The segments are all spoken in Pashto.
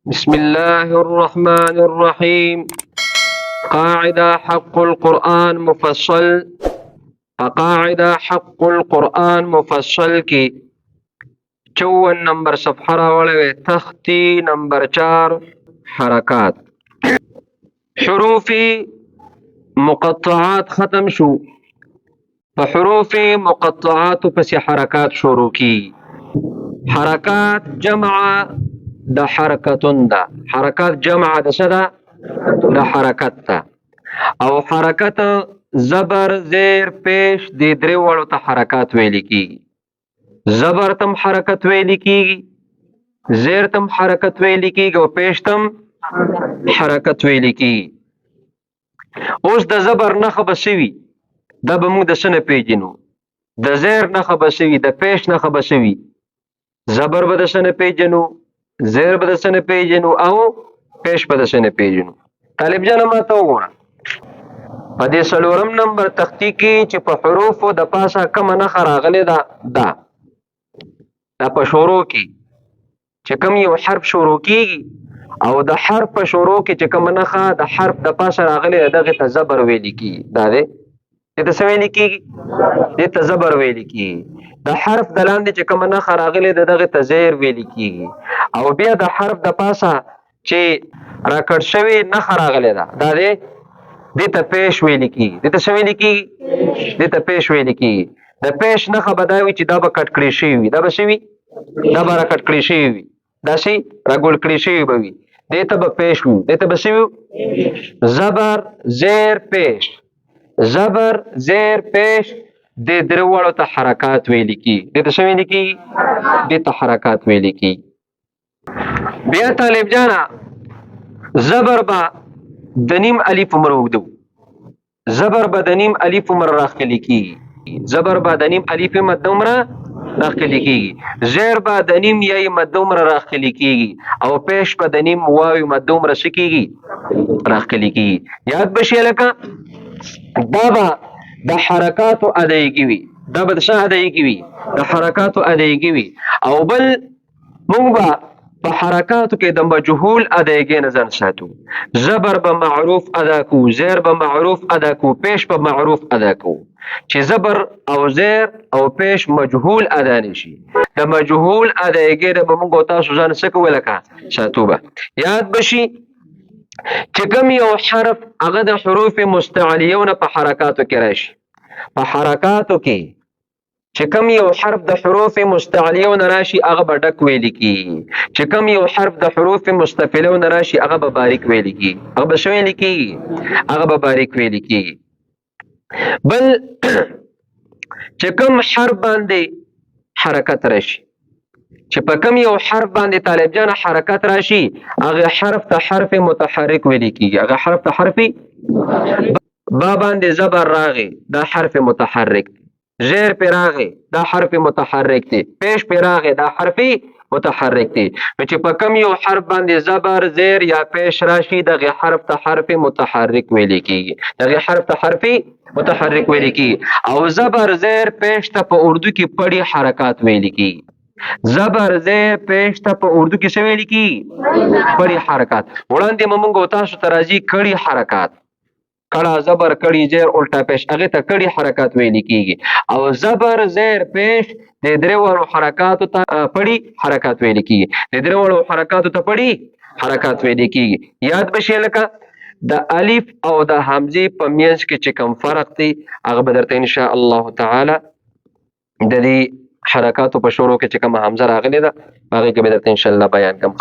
بسم الله الرحمن الرحيم. قاعدة حق القرآن مفصل. قاعدة حق القرآن مفصل کی 54 نمبر صفحه راوړې تختی نمبر 4 حرکات حروف مقطعات ختم شو. په حروف مقطعات پس حرکات شروع کی. حرکات جمع د حرکتون ده. حرکات جمع د څه ده؟ د حرکت ده. او حرکت زبر زیر پیش د درې وړو ته حرکات ویل کیږي. زبر تم حرکت ویل کیږي، زیر تم حرکت ویل کیږي او پیش تم حرکت ویل کیږي. اوس د زبر نښه به څه وي؟ دا به موږ د څه نه پیژنو؟ د زیر نښه به څه وي؟ د پیش نښه به څه وي؟ زبر به د څه نه پیژنو، زیر به د څه نه پیژنو او پیش به د څه نه پیژنو. طالب جانه ما ته وګوره، په دې 4 نمبر تختی کې چې په حروفو د پاسه کومه نښه راغلې ده، دا په شروع کې چې کوم یو حرف شروع کیږي او د حرف په شروع کې چې کومه نښه د حرف د پاسه راغلې ده، دغې ته زبر ویل کیږي. دا دی دې ته څه ویل کیږي؟ دې ته زبر ویل کیږي. د حرف د لاندې چې کومه نښه راغلې ده، دغې ته زیر ویل کیږي. او بیا د حرف د پاسه چې راکړ شوی نښه راغلې ده، دا دی دې ته پیش ویل کیږي. دې ته څه ویل کیږي؟ دې ته پیش ویل کیږي. د پیش نښه به دا وي چې دا به کټ کړی شوي وي. دا به څه وي؟ دا به را کټ کړی شوي وي، داسې را ګول کړی شوي به وي. دې ته به پیش وي. دې ته به څه وي؟ زبر زیر پیش، زبر زیر پیش د درې واړو ته حرکات ویل کیږي. دې ته څه ویل کیږي؟ دې ته حرکات ویل کیږي. بیا طالب جانا زبر به د نیم الف عمر وګدو، زبر به د نیم الف عمر راخلی کیږي. زبر به د نیم الف مد عمر راخلی کیږي. زیر به د نیم یای مد عمر راخلی کیږي او پیش به د نیم واو مد عمر سکیږي راخلی کیږي. یاد بشي لکه دا به د حرکاتو ادایګي وي. دا به د څه ادایګي وي؟ د حرکاتو ادایګي وي. او بل موږ به په حرکاتو کې د مجهول ادایګي نه ځان ساتو. زبر به معروف ادا کو، زیر به معروف ادا کو، پیش به معروف ادا کو. چې زبر او زیر او پیش مجهول ادا نشي، د مجهول ادایګي نه به موږ تاسو ځان څه کوو لکه ساتو. به یاد بشي چې کوم یو حرف هغه د حروف مستعلیونه په حرکاتو کې راشي. په حرکاتو کې چې کوم یو حرف د حروف مستعلیونه راشي هغه به ډک ویل کیږي. چې کوم یو حرف د حروف مستفلونه راشي هغه به باریک ویل کیږي. هغه به څه ویل کیږي؟ هغه به باریک ویل کیږي. بل چې کوم حرف باندې حرکت راشي، چې په کوم یو حرف باندې طالب جان حرکت راشي هغه حرف ته حرف متحرک ویل کیږي. هغه حرف ته حرف با باندې زبر راغی، دا حرف متحرک دی. زیر پر راغی، دا حرف متحرک دی. پیش پر راغی، دا حرف متحرک دی. چې په کوم یو حرف باندې زبر زیر یا پیش راشي دغه حرف ته حرف متحرک ویل کیږي. دغه حرف ته حرف متحرک ویل کیږي. او زبر زیر پیش ته په اردو کې پړی حرکات ویل کیږي. زبر زیر پیش ته په اردو کې څه ویل کیږي؟ پړی حرکات. وړاندې موږ تاسو ته راځي کړي حرکات، کړه زبر کړي زیر الټا پیش، هغه ته کړي حرکات ویل کیږي. او زبر زیر پیش د درې وړو حرکاتو ته پړي حرکات ویل کیږي. د درې وړو حرکاتو ته پړي حرکات ویل کیږي. یاد بشي لکه د الف او د حمزه په میانس کې چې کوم فرق دی هغه به درته ان شاء الله تعالی د دې حرکاتو په شروع کې چې کوم حمزه راغلی ده هغه کې به درته ان شاء الله بیان کوم.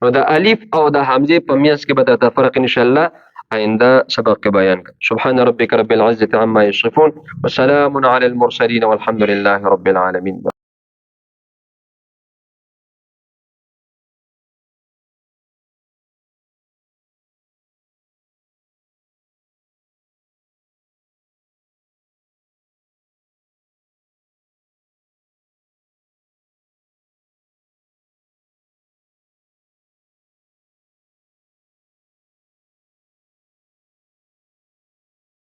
نو د الف او د حمزه په میانس کې به درته فرق ان شاء الله آئندہ سبق کے بیان کا. سبحان ربک رب العزة عما یصفون وسلام علی المرسلین والحمد لله رب العالمین.